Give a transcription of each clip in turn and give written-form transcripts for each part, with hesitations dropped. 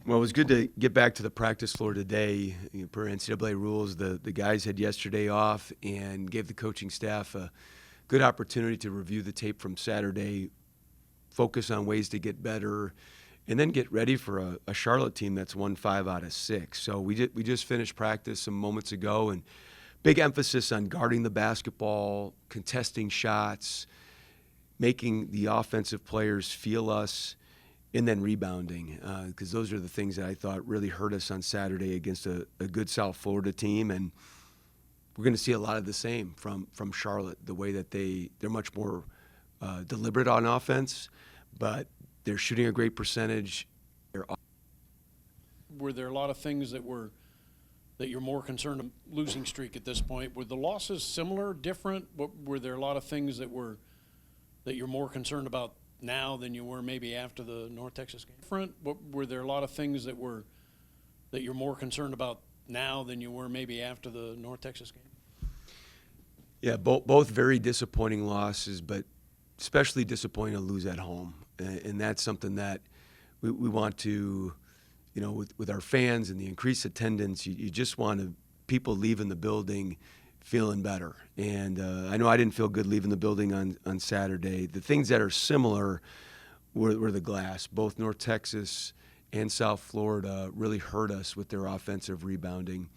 Well, it was good to get back to the practice floor today. Per NCAA rules, the guys had yesterday off and gave the coaching staff a good opportunity to review the tape from Saturday, focus on ways to get better, and then get ready for a Charlotte team that's won 5 out of 6. So we just finished practice some moments ago, and big emphasis on guarding the basketball, contesting shots, making the offensive players feel us, and then rebounding, because those are the things that I thought really hurt us on Saturday against a good South Florida team. And we're going to see a lot of the same from Charlotte, the way that they're much more deliberate on offense, but they're shooting a great percentage. Were there a lot of things that you're more concerned about losing streak at this point? Were the losses similar, different? Were there a lot of things that you're more concerned about now than you were maybe after the North Texas game? Different? Were there a lot of things that you're more concerned about now than you were maybe after the North Texas game? Yeah, both very disappointing losses, but especially disappointing to lose at home. And that's something that we want to, with our fans and the increased attendance, you just want people leaving the building feeling better. And I know I didn't feel good leaving the building on Saturday. The things that are similar were the glass. Both North Texas and South Florida really hurt us with their offensive rebounding.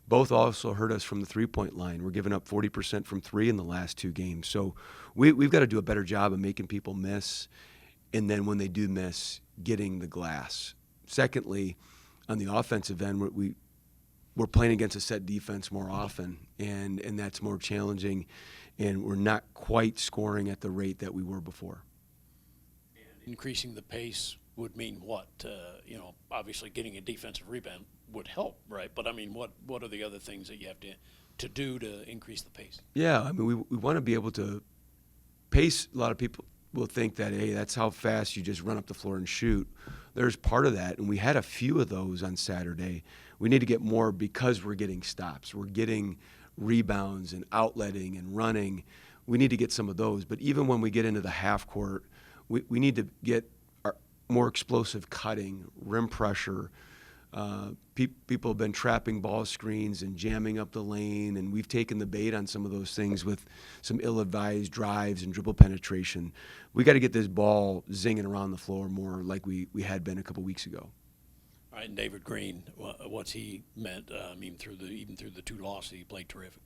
Both also hurt us from the three-point line. We're giving up 40% from three in the last 2 games. So we've got to do a better job of making people miss, and then when they do miss, getting the glass. Secondly, on the offensive end, we're playing against a set defense more often, and that's more challenging, and we're not quite scoring at the rate that we were before. Increasing the pace would mean what? Obviously getting a defensive rebound would help, right? But, I mean, what are the other things that you have to do to increase the pace? Yeah, I mean, we want to be able to pace. A lot of people will think that, hey, that's how fast you just run up the floor and shoot. There's part of that, and we had a few of those on Saturday. We need to get more because we're getting stops. We're getting rebounds and outletting and running. We need to get some of those. But even when we get into the half court, we need to get more explosive cutting, rim pressure. People have been trapping ball screens and jamming up the lane, and we've taken the bait on some of those things with some ill-advised drives and dribble penetration. We got to get this ball zinging around the floor more like we had been a couple weeks ago. All right, and David Green, what's he meant? Even through the 2 losses, he played terrific.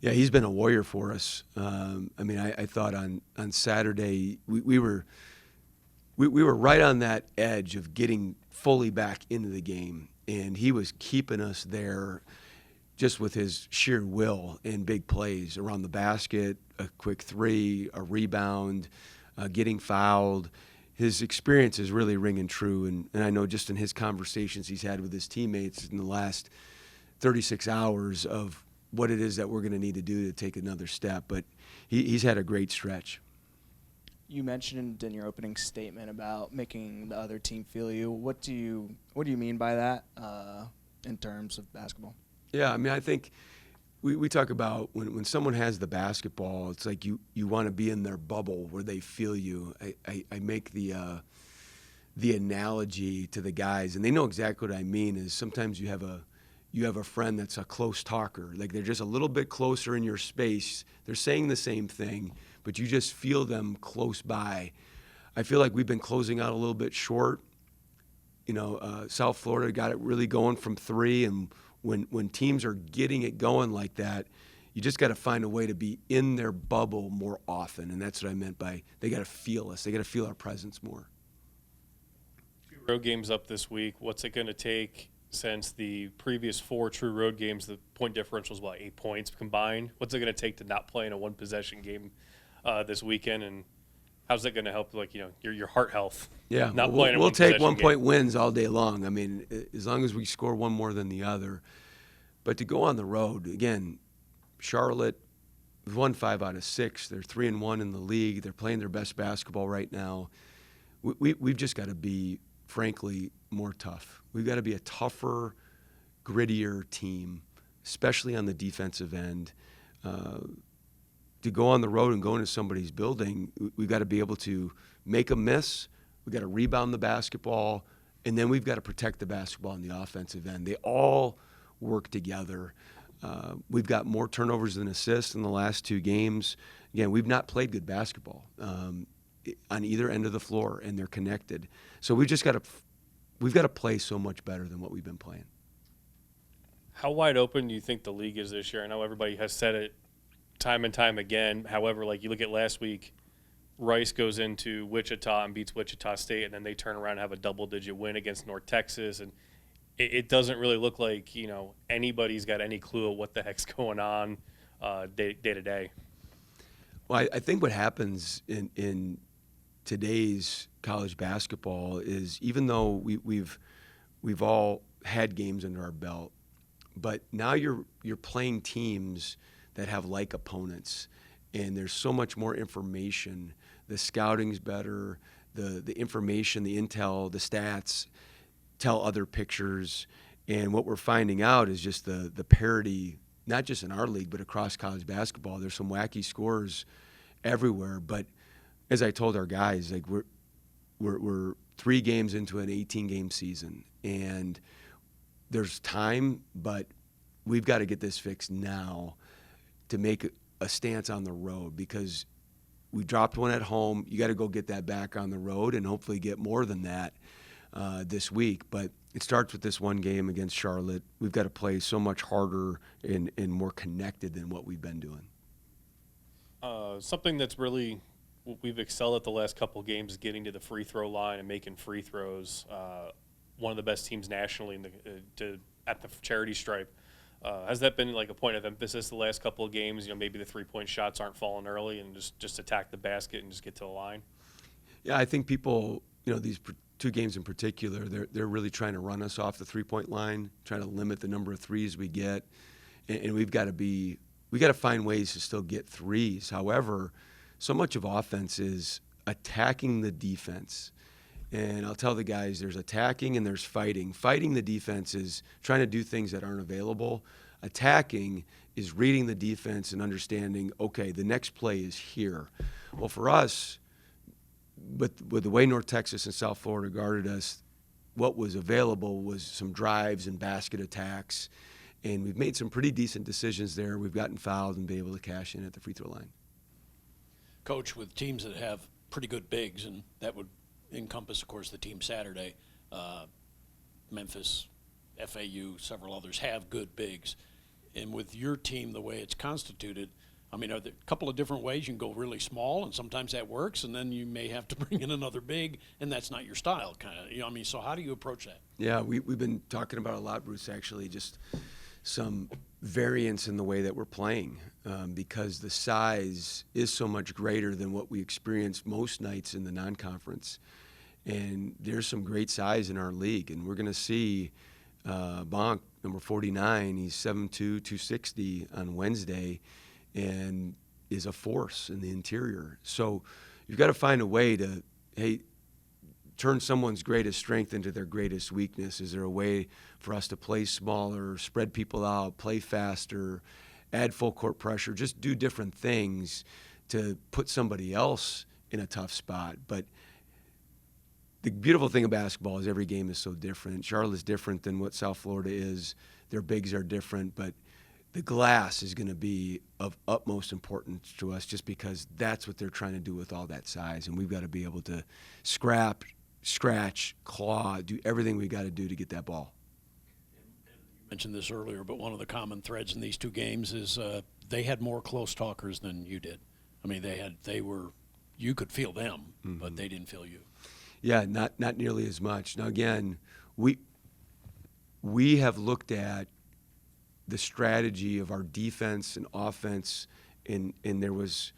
Yeah, he's been a warrior for us. I thought on Saturday we were right on that edge of getting fully back into the game, and he was keeping us there just with his sheer will and big plays around the basket, a quick 3, a rebound, getting fouled. His experience is really ringing true, and I know just in his conversations he's had with his teammates in the last 36 hours of what it is that we're going to need to do to take another step. But he's had a great stretch. You mentioned in your opening statement about making the other team feel you. What do you mean by that in terms of basketball? Yeah, I think we talk about when someone has the basketball, it's like you want to be in their bubble where they feel you. I make the analogy to the guys, and they know exactly what I mean, is sometimes you have a friend that's a close talker. Like they're just a little bit closer in your space. They're saying the same thing, but you just feel them close by. I feel like we've been closing out a little bit short. South Florida got it really going from 3, and when teams are getting it going like that, you just got to find a way to be in their bubble more often, and that's what I meant by they got to feel us. They got to feel our presence more. 2 road games up this week. What's it going to take? Since the previous 4 true road games, the point differential is about 8 points combined. What's it going to take to not play in a 1-possession game this weekend, and how's that going to help, your heart health? Yeah, not playing we'll take 1-point wins all day long. As long as we score one more than the other. But to go on the road again, Charlotte won 5 out of 6. They're 3-1 in the league. They're playing their best basketball right now. We've just got to be, frankly, more tough. We've got to be a tougher, grittier team, especially on the defensive end. To go on the road and go into somebody's building, we've got to be able to make a miss. We've got to rebound the basketball, and then we've got to protect the basketball on the offensive end. They all work together. We've got more turnovers than assists in the last 2 games. Again, we've not played good basketball on either end of the floor, and they're connected. So we've got to play so much better than what we've been playing. How wide open do you think the league is this year? I know everybody has said it time and time again. However, like you look at last week, Rice goes into Wichita and beats Wichita State, and then they turn around and have a double-digit win against North Texas. And it doesn't really look like, anybody's got any clue of what the heck's going on day to day. Well, I think what happens in today's college basketball is, even though we've all had games under our belt, but now you're playing teams that have like opponents, and there's so much more information. The scouting's better, the information, the intel, the stats tell other pictures, and what we're finding out is just the parity, not just in our league but across college basketball. There's some wacky scores everywhere, but as I told our guys, like we're 3 games into an 18-game season, and there's time, but we've got to get this fixed now to make a stance on the road, because we dropped one at home. You got to go get that back on the road and hopefully get more than that this week. But it starts with this one game against Charlotte. We've got to play so much harder and more connected than what we've been doing. Something that's really we've excelled at the last couple of games is getting to the free throw line and making free throws. One of the best teams nationally at the charity stripe. Has that been like a point of emphasis the last couple of games? Maybe the 3-point shots aren't falling early and just attack the basket and just get to the line. Yeah, I think people, these 2 games in particular, they're really trying to run us off the 3-point line, trying to limit the number of threes we get, and we got to find ways to still get threes. However, so much of offense is attacking the defense. And I'll tell the guys, there's attacking and there's fighting. Fighting the defense is trying to do things that aren't available. Attacking is reading the defense and understanding, okay, the next play is here. Well, for us, with the way North Texas and South Florida guarded us, what was available was some drives and basket attacks. And we've made some pretty decent decisions there. We've gotten fouled and been able to cash in at the free throw line. Coach, with teams that have pretty good bigs, and that would encompass, of course, the team Saturday, Memphis, FAU, several others have good bigs. And with your team, the way it's constituted, are there a couple of different ways you can go really small, and sometimes that works, and then you may have to bring in another big, and that's not your style, kind of. So how do you approach that? Yeah, we've been talking about a lot, Bruce, actually, just some variance in the way that we're playing, because the size is so much greater than what we experience most nights in the non-conference. And there's some great size in our league, and we're going to see Bonk, number 49, he's 7'2", 260 on Wednesday, and is a force in the interior. So you've got to find a way to, turn someone's greatest strength into their greatest weakness. Is there a way for us to play smaller, spread people out, play faster, add full court pressure, just do different things to put somebody else in a tough spot? But the beautiful thing of basketball is every game is so different. Charlotte's different than what South Florida is. Their bigs are different, but the glass is going to be of utmost importance to us, just because that's what they're trying to do with all that size. And we've got to be able to scrap, scratch, claw, do everything we got to do to get that ball. You mentioned this earlier, but one of the common threads in these 2 games is they had more close talkers than you did. You could feel them, but they didn't feel you. Yeah, not nearly as much. Now, again, we have looked at the strategy of our defense and offense, and there was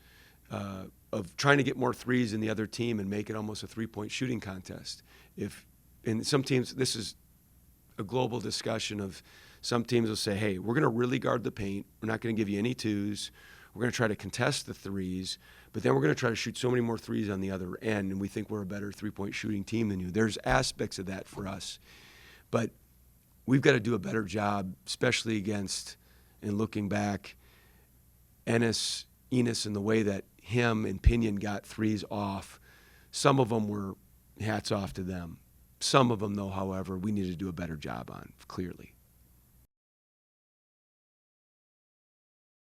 of trying to get more threes in the other team and make it almost a 3-point shooting contest. In some teams, this is a global discussion of, some teams will say, hey, we're going to really guard the paint. We're not going to give you any twos. We're going to try to contest the threes, but then we're going to try to shoot so many more threes on the other end, and we think we're a better 3-point shooting team than you. There's aspects of that for us. But we've got to do a better job, especially against, and looking back, Enos, and the way that him and Pinion got threes off. Some of them were hats off to them. Some of them, though, however, we need to do a better job on, clearly.